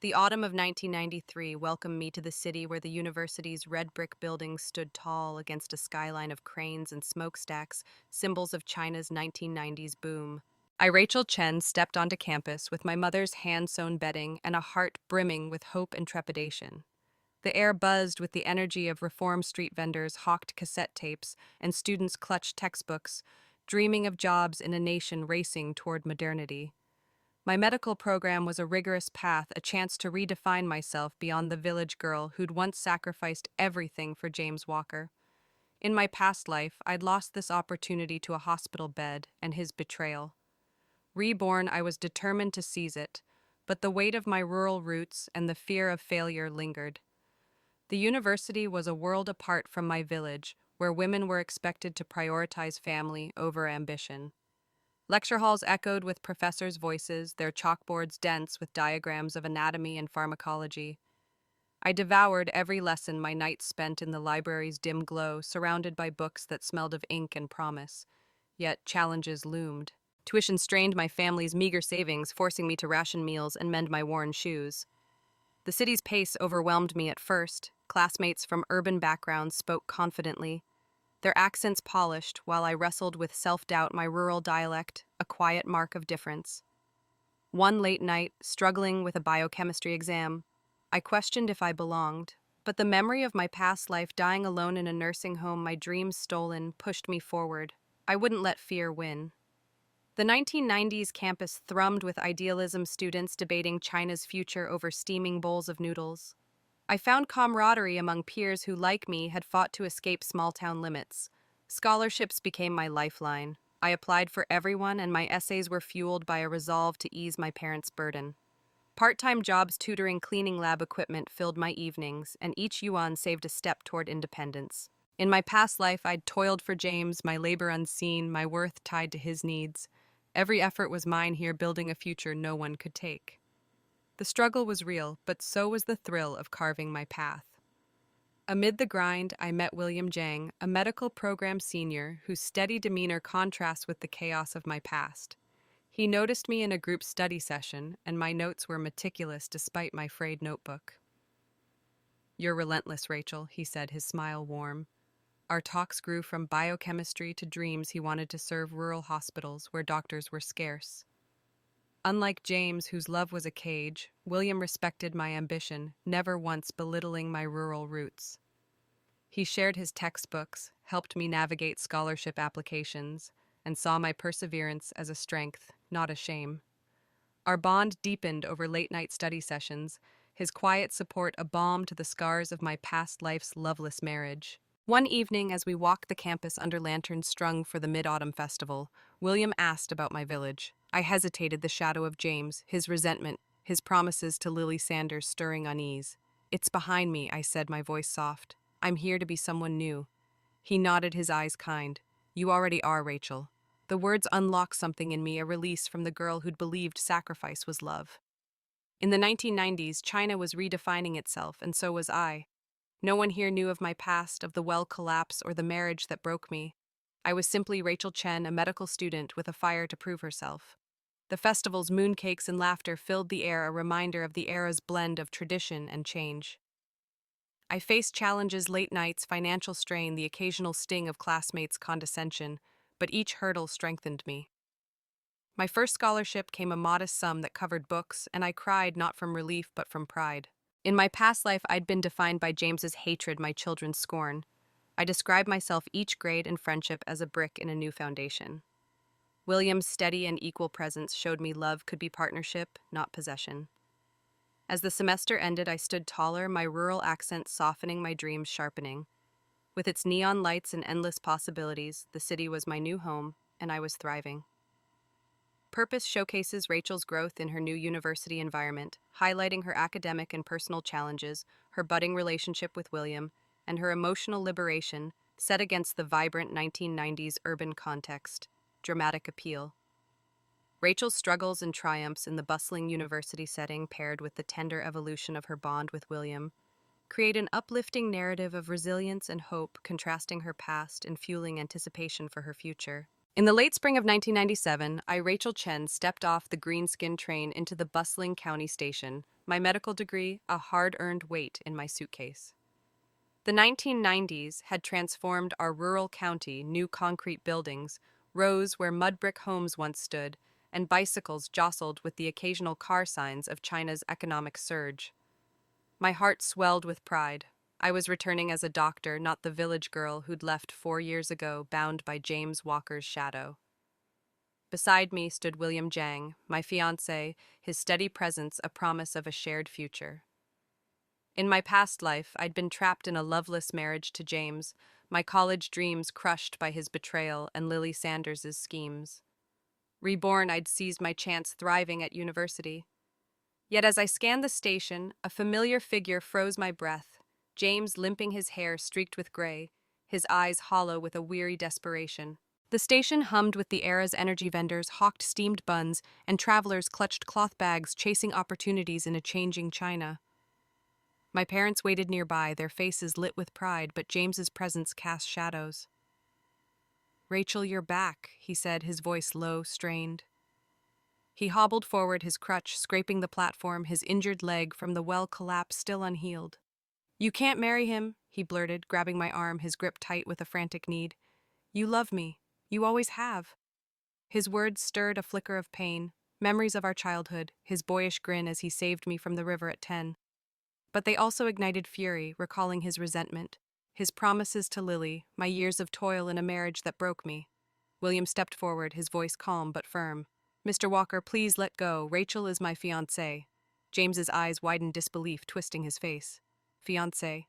The autumn of 1993 welcomed me to the city where the university's red brick buildings stood tall against a skyline of cranes and smokestacks, symbols of China's 1990s boom. I, Rachel Chen, stepped onto campus with my mother's hand-sewn bedding and a heart brimming with hope and trepidation. The air buzzed with the energy of reform street vendors hawked cassette tapes and students clutched textbooks, dreaming of jobs in a nation racing toward modernity. My medical program was a rigorous path, a chance to redefine myself beyond the village girl who'd once sacrificed everything for James Walker. In my past life, I'd lost this opportunity to a hospital bed and his betrayal. Reborn, I was determined to seize it, but the weight of my rural roots and the fear of failure lingered. The university was a world apart from my village, where women were expected to prioritize family over ambition. Lecture halls echoed with professors' voices, their chalkboards dense with diagrams of anatomy and pharmacology. I devoured every lesson, my nights spent in the library's dim glow, surrounded by books that smelled of ink and promise. Yet challenges loomed. Tuition strained my family's meager savings, forcing me to ration meals and mend my worn shoes. The city's pace overwhelmed me at first. Classmates from urban backgrounds spoke confidently, their accents polished while I wrestled with self-doubt, my rural dialect, a quiet mark of difference. One late night, struggling with a biochemistry exam, I questioned if I belonged, but the memory of my past life dying alone in a nursing home, my dreams stolen, pushed me forward. I wouldn't let fear win. The 1990s campus thrummed with idealism, students debating China's future over steaming bowls of noodles. I found camaraderie among peers who, like me, had fought to escape small-town limits. Scholarships became my lifeline. I applied for everyone, and my essays were fueled by a resolve to ease my parents' burden. Part-time jobs tutoring cleaning lab equipment filled my evenings, and each yuan saved a step toward independence. In my past life, I'd toiled for James, my labor unseen, my worth tied to his needs. Every effort was mine here, building a future no one could take. The struggle was real, but so was the thrill of carving my path. Amid the grind, I met William Jiang, a medical program senior whose steady demeanor contrasts with the chaos of my past. He noticed me in a group study session, and my notes were meticulous despite my frayed notebook. "You're relentless, Rachel," he said, his smile warm. Our talks grew from biochemistry to dreams he wanted to serve rural hospitals where doctors were scarce. Unlike James, whose love was a cage, William respected my ambition, never once belittling my rural roots. He shared his textbooks, helped me navigate scholarship applications, and saw my perseverance as a strength, not a shame. Our bond deepened over late-night study sessions, his quiet support a balm to the scars of my past life's loveless marriage. One evening, as we walked the campus under lanterns strung for the Mid-Autumn Festival, William asked about my village. I hesitated, the shadow of James, his resentment, his promises to Lily Sanders stirring unease. "It's behind me," I said, my voice soft. "I'm here to be someone new." He nodded, his eyes kind. "You already are, Rachel." The words unlocked something in me, a release from the girl who'd believed sacrifice was love. In the 1990s, China was redefining itself, and so was I. No one here knew of my past, of the well collapse, or the marriage that broke me. I was simply Rachel Chen, a medical student with a fire to prove herself. The festival's mooncakes and laughter filled the air, a reminder of the era's blend of tradition and change. I faced challenges, late nights, financial strain, the occasional sting of classmates' condescension, but each hurdle strengthened me. My first scholarship came a modest sum that covered books, and I cried not from relief but from pride. In my past life, I'd been defined by James's hatred, my children's scorn. I described myself, each grade and friendship, as a brick in a new foundation. William's steady and equal presence showed me love could be partnership, not possession. As the semester ended, I stood taller, my rural accent softening, my dreams sharpening. With its neon lights and endless possibilities, the city was my new home, and I was thriving. Purpose showcases Rachel's growth in her new university environment, highlighting her academic and personal challenges, her budding relationship with William, and her emotional liberation, set against the vibrant 1990s urban context. Dramatic appeal. Rachel's struggles and triumphs in the bustling university setting, paired with the tender evolution of her bond with William, create an uplifting narrative of resilience and hope, contrasting her past and fueling anticipation for her future. In the late spring of 1997, I, Rachel Chen, stepped off the greenskin train into the bustling county station, my medical degree a hard-earned weight in my suitcase. The 1990s had transformed our rural county, new concrete buildings, rose where mud brick homes once stood, and bicycles jostled with the occasional car signs of China's economic surge. My heart swelled with pride. I was returning as a doctor, not the village girl who'd left 4 years ago, bound by James Walker's shadow. Beside me stood William Jang, my fiancé, his steady presence a promise of a shared future. In my past life, I'd been trapped in a loveless marriage to James, my college dreams crushed by his betrayal and Lily Sanders's schemes. Reborn, I'd seized my chance thriving at university. Yet as I scanned the station, a familiar figure froze my breath, James limping, his hair streaked with gray, his eyes hollow with a weary desperation. The station hummed with the era's energy vendors, hawked steamed buns, and travelers clutched cloth bags, chasing opportunities in a changing China. My parents waited nearby, their faces lit with pride, but James's presence cast shadows. "Rachel, you're back," he said, his voice low, strained. He hobbled forward, his crutch scraping the platform, his injured leg from the well collapse still unhealed. "You can't marry him," he blurted, grabbing my arm, his grip tight with a frantic need. "You love me. You always have." His words stirred a flicker of pain, memories of our childhood, his boyish grin as he saved me from the river at 10. But they also ignited fury, recalling his resentment, his promises to Lily, my years of toil in a marriage that broke me. William stepped forward, his voice calm but firm. "Mr. Walker, please let go. Rachel is my fiancée." James's eyes widened disbelief, twisting his face. "Fiancée?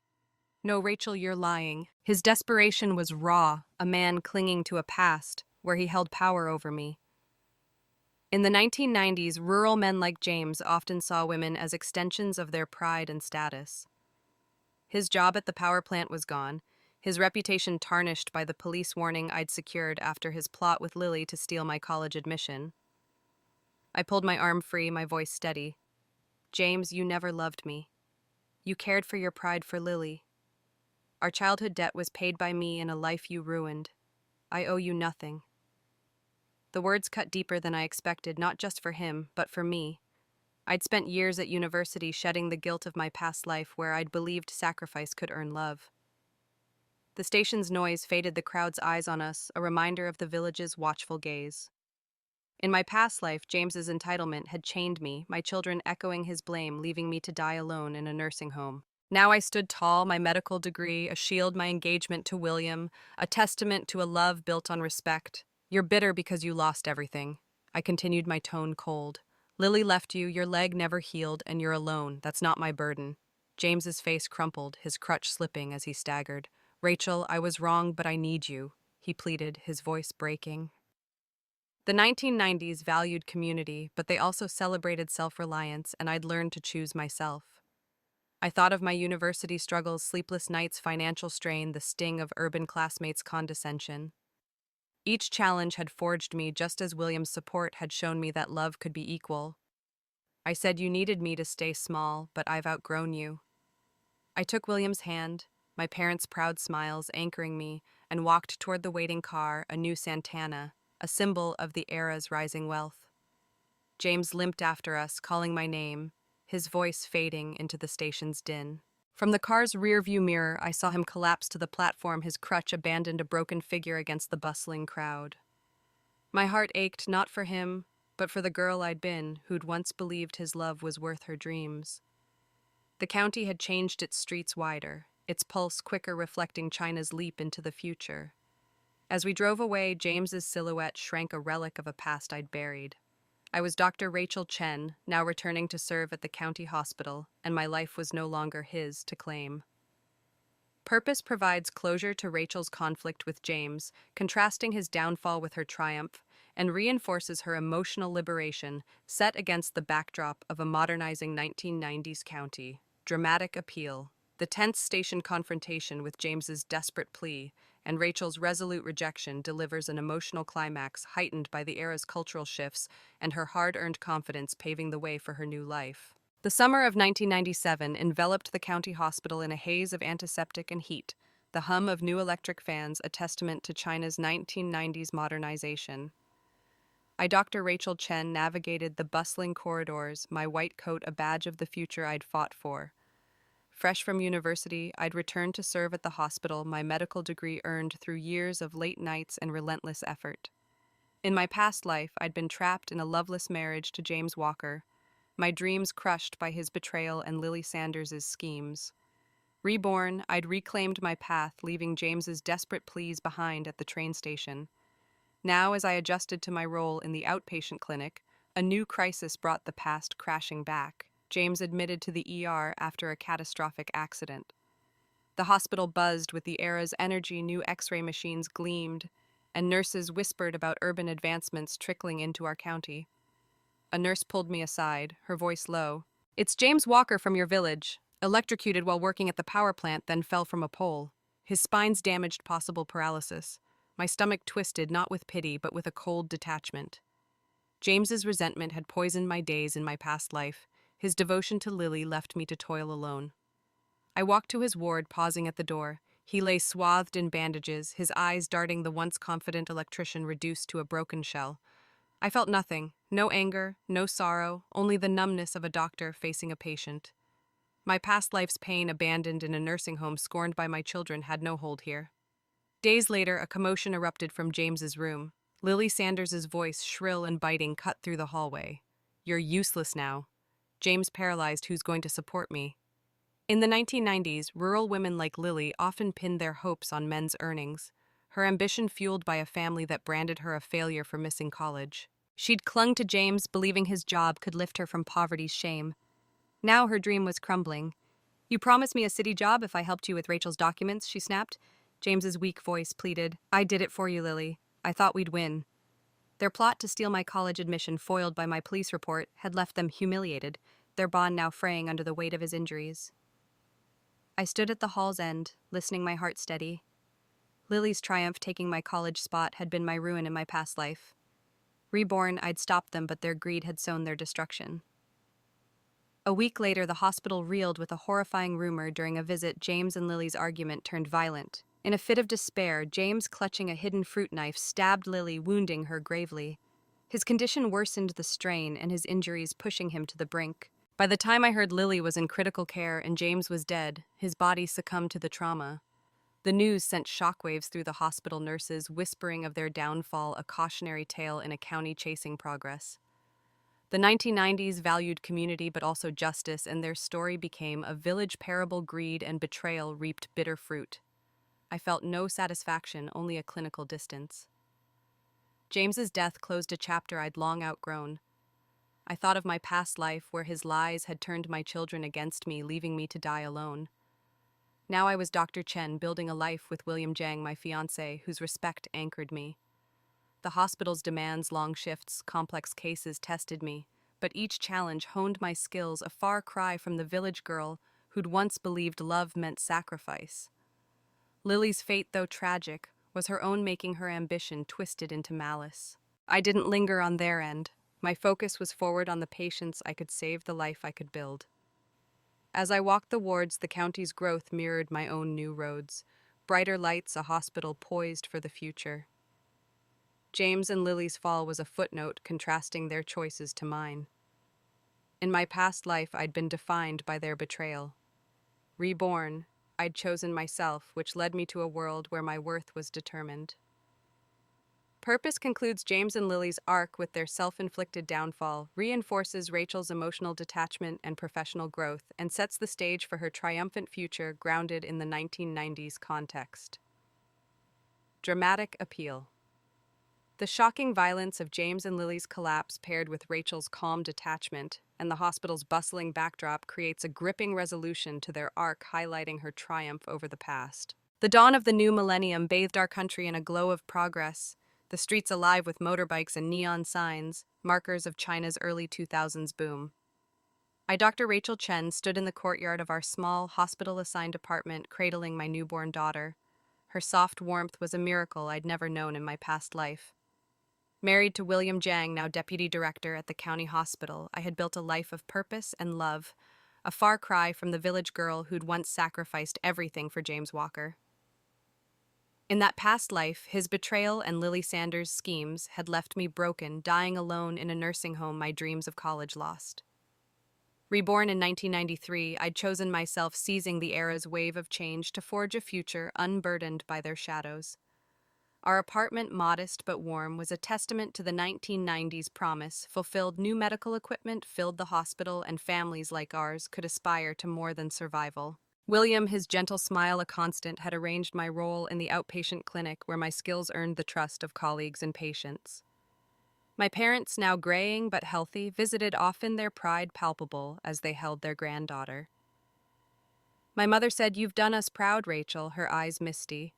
No, Rachel, you're lying." His desperation was raw, a man clinging to a past where he held power over me. In the 1990s, rural men like James often saw women as extensions of their pride and status. His job at the power plant was gone, his reputation tarnished by the police warning I'd secured after his plot with Lily to steal my college admission. I pulled my arm free, my voice steady. "James, you never loved me. You cared for your pride for Lily. Our childhood debt was paid by me in a life you ruined. I owe you nothing." The words cut deeper than I expected, not just for him, but for me. I'd spent years at university shedding the guilt of my past life where I'd believed sacrifice could earn love. The station's noise faded, the crowd's eyes on us, a reminder of the village's watchful gaze. In my past life, James's entitlement had chained me, my children echoing his blame, leaving me to die alone in a nursing home. Now I stood tall, my medical degree, a shield, my engagement to William, a testament to a love built on respect. "You're bitter because you lost everything." I continued, my tone cold. "Lily left you, your leg never healed, and you're alone. That's not my burden." James's face crumpled, his crutch slipping as he staggered. "Rachel, I was wrong, but I need you," he pleaded, his voice breaking. The 1990s valued community, but they also celebrated self-reliance, and I'd learned to choose myself. I thought of my university struggles, sleepless nights, financial strain, the sting of urban classmates' condescension. Each challenge had forged me just as William's support had shown me that love could be equal. I said you needed me to stay small, but I've outgrown you. I took William's hand, my parents' proud smiles anchoring me, and walked toward the waiting car, a new Santana, a symbol of the era's rising wealth. James limped after us, calling my name, his voice fading into the station's din. From the car's rearview mirror, I saw him collapse to the platform, his crutch abandoned, a broken figure against the bustling crowd. My heart ached not for him, but for the girl I'd been, who'd once believed his love was worth her dreams. The county had changed, its streets wider, its pulse quicker, reflecting China's leap into the future. As we drove away, James's silhouette shrank, a relic of a past I'd buried. I was Dr. Rachel Chen, now returning to serve at the county hospital, and my life was no longer his to claim. Purpose provides closure to Rachel's conflict with James, contrasting his downfall with her triumph, and reinforces her emotional liberation, set against the backdrop of a modernizing 1990s county. Dramatic appeal. The tense station confrontation with James's desperate plea and Rachel's resolute rejection delivers an emotional climax heightened by the era's cultural shifts and her hard-earned confidence paving the way for her new life. The summer of 1997 enveloped the county hospital in a haze of antiseptic and heat. the hum of new electric fans a testament to China's 1990s modernization. I, Dr. Rachel Chen, navigated the bustling corridors, my white coat a badge of the future I'd fought for. Fresh from university, I'd returned to serve at the hospital, my medical degree earned through years of late nights and relentless effort. In my past life, I'd been trapped in a loveless marriage to James Walker, my dreams crushed by his betrayal and Lily Sanders's schemes. Reborn, I'd reclaimed my path, leaving James's desperate pleas behind at the train station. Now, as I adjusted to my role in the outpatient clinic, a new crisis brought the past crashing back. James admitted to the ER after a catastrophic accident. The hospital buzzed with the era's energy, new X-ray machines gleamed, and nurses whispered about urban advancements trickling into our county. A nurse pulled me aside, her voice low. "It's James Walker from your village, electrocuted while working at the power plant, then fell from a pole. His spine's damaged, possible paralysis." My stomach twisted, not with pity, but with a cold detachment. James's resentment had poisoned my days in my past life. His devotion to Lily left me to toil alone. I walked to his ward, pausing at the door. He lay swathed in bandages, his eyes darting the once confident electrician reduced to a broken shell. I felt nothing, no anger, no sorrow, only the numbness of a doctor facing a patient. My past life's pain, abandoned in a nursing home, scorned by my children, had no hold here. Days later, a commotion erupted from James's room. Lily Sanders's voice, shrill and biting, cut through the hallway. "You're useless now. James paralyzed, who's going to support me?" In the 1990s, rural women like Lily often pinned their hopes on men's earnings, her ambition fueled by a family that branded her a failure for missing college. She'd clung to James, believing his job could lift her from poverty's shame. Now her dream was crumbling. "You promised me a city job if I helped you with Rachel's documents," she snapped. James's weak voice pleaded. "I did it for you, Lily. I thought we'd win." Their plot to steal my college admission, foiled by my police report, had left them humiliated, their bond now fraying under the weight of his injuries. I stood at the hall's end, listening, my heart steady. Lily's triumph, taking my college spot, had been my ruin in my past life. Reborn, I'd stopped them, but their greed had sown their destruction. A week later, the hospital reeled with a horrifying rumor. During a visit, James and Lily's argument turned violent. In a fit of despair, James, clutching a hidden fruit knife, stabbed Lily, wounding her gravely. His condition worsened the strain, and his injuries pushing him to the brink. By the time I heard Lily was in critical care and James was dead, his body succumbed to the trauma. The news sent shockwaves through the hospital, nurses whispering of their downfall, a cautionary tale in a county chasing progress. The 1990s valued community but also justice, and their story became a village parable. Greed and betrayal reaped bitter fruit. I felt no satisfaction, only a clinical distance. James's death closed a chapter I'd long outgrown. I thought of my past life, where his lies had turned my children against me, leaving me to die alone. Now I was Dr. Chen, building a life with William Jiang, my fiancé, whose respect anchored me. The hospital's demands, long shifts, complex cases tested me, but each challenge honed my skills, a far cry from the village girl who'd once believed love meant sacrifice. Lily's fate, though tragic, was her own, making, her ambition twisted into malice. I didn't linger on their end. My focus was forward on the patients I could save, the life I could build. As I walked the wards, the county's growth mirrored my own new roads. Brighter lights, a hospital poised for the future. James and Lily's fall was a footnote, contrasting their choices to mine. In my past life, I'd been defined by their betrayal. Reborn, I'd chosen myself, which led me to a world where my worth was determined. Purpose concludes James and Lily's arc with their self-inflicted downfall, reinforces Rachel's emotional detachment and professional growth, and sets the stage for her triumphant future grounded in the 1990s context. Dramatic appeal. The shocking violence of James and Lily's collapse, paired with Rachel's calm detachment and the hospital's bustling backdrop, creates a gripping resolution to their arc, highlighting her triumph over the past. The dawn of the new millennium bathed our country in a glow of progress, the streets alive with motorbikes and neon signs, markers of China's early 2000s boom. I, Dr. Rachel Chen, stood in the courtyard of our small, hospital-assigned apartment, cradling my newborn daughter. Her soft warmth was a miracle I'd never known in my past life. Married to William Jiang, now deputy director at the county hospital, I had built a life of purpose and love, a far cry from the village girl who'd once sacrificed everything for James Walker. In that past life, his betrayal and Lily Sanders' schemes had left me broken, dying alone in a nursing home my dreams of college lost. Reborn in 1993, I'd chosen myself, seizing the era's wave of change to forge a future unburdened by their shadows. Our apartment, modest but warm, was a testament to the 1990s promise. Fulfilled new medical equipment filled the hospital, and families like ours could aspire to more than survival. William, his gentle smile a constant, had arranged my role in the outpatient clinic where my skills earned the trust of colleagues and patients. My parents, now graying but healthy, visited often, their pride palpable as they held their granddaughter. My mother said, "You've done us proud, Rachel," her eyes misty.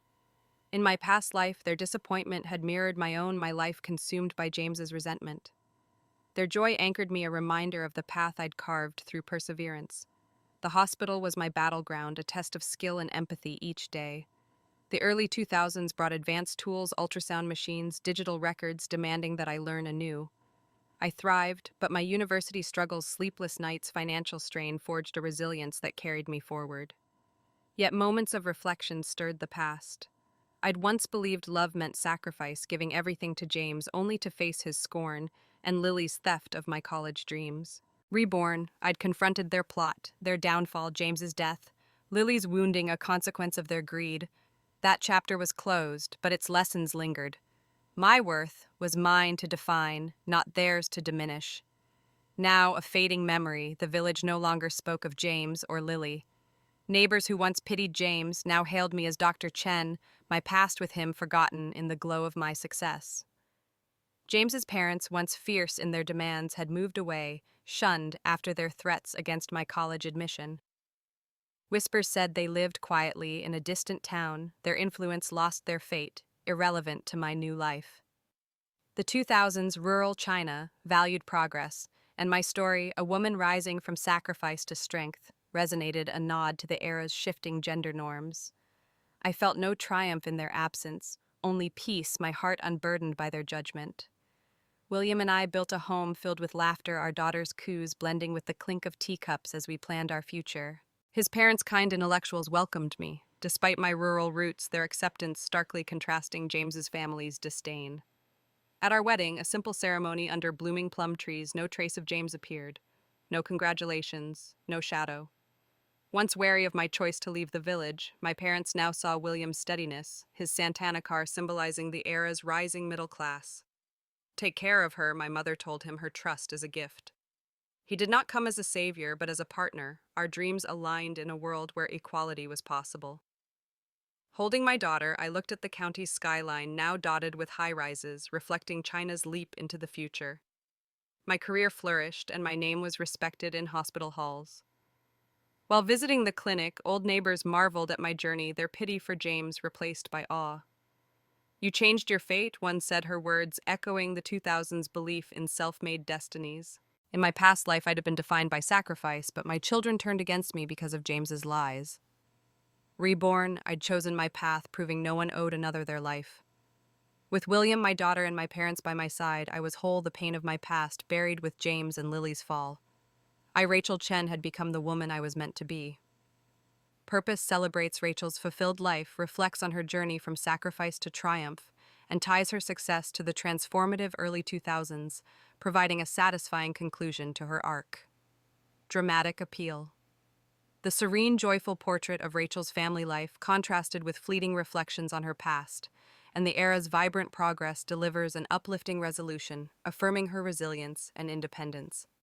In my past life, their disappointment had mirrored my own, my life consumed by James's resentment. Their joy anchored me, a reminder of the path I'd carved through perseverance. The hospital was my battleground, a test of skill and empathy each day. The early 2000s brought advanced tools, ultrasound machines, digital records, demanding that I learn anew. I thrived, but my university struggles, sleepless nights, financial strain forged a resilience that carried me forward. Yet moments of reflection stirred the past. I'd once believed love meant sacrifice, giving everything to James only to face his scorn and Lily's theft of my college dreams. Reborn, I'd confronted their plot, their downfall, James's death, Lily's wounding, a consequence of their greed. That chapter was closed, but its lessons lingered. My worth was mine to define, not theirs to diminish. Now, a fading memory, the village no longer spoke of James or Lily. Neighbors who once pitied James now hailed me as Dr. Chen, my past with him forgotten in the glow of my success. James's parents, once fierce in their demands, had moved away, shunned after their threats against my college admission. Whispers said they lived quietly in a distant town, their influence lost their fate, irrelevant to my new life. The 2000s, rural China, valued progress, and my story, a woman rising from sacrifice to strength, resonated, a nod to the era's shifting gender norms. I felt no triumph in their absence, only peace, my heart unburdened by their judgment. William and I built a home filled with laughter, our daughter's coos blending with the clink of teacups as we planned our future. His parents, kind intellectuals, welcomed me, despite my rural roots, their acceptance starkly contrasting James's family's disdain. At our wedding, a simple ceremony under blooming plum trees, no trace of James appeared. No congratulations, no shadow. Once wary of my choice to leave the village, my parents now saw William's steadiness, his Santana car symbolizing the era's rising middle class. "Take care of her," my mother told him, "her trust is a gift." He did not come as a savior, but as a partner, our dreams aligned in a world where equality was possible. Holding my daughter, I looked at the county's skyline, now dotted with high-rises, reflecting China's leap into the future. My career flourished, and my name was respected in hospital halls. While visiting the clinic, old neighbors marveled at my journey, their pity for James replaced by awe. "You changed your fate," one said, her words echoing the 2000s belief in self-made destinies. In my past life, I'd have been defined by sacrifice, but my children turned against me because of James's lies. Reborn, I'd chosen my path, proving no one owed another their life. With William, my daughter, and my parents by my side, I was whole, the pain of my past buried with James and Lily's fall. I, Rachel Chen, had become the woman I was meant to be. Purpose celebrates Rachel's fulfilled life, reflects on her journey from sacrifice to triumph, and ties her success to the transformative early 2000s, providing a satisfying conclusion to her arc. Dramatic appeal. The serene, joyful portrait of Rachel's family life contrasted with fleeting reflections on her past, and the era's vibrant progress delivers an uplifting resolution, affirming her resilience and independence.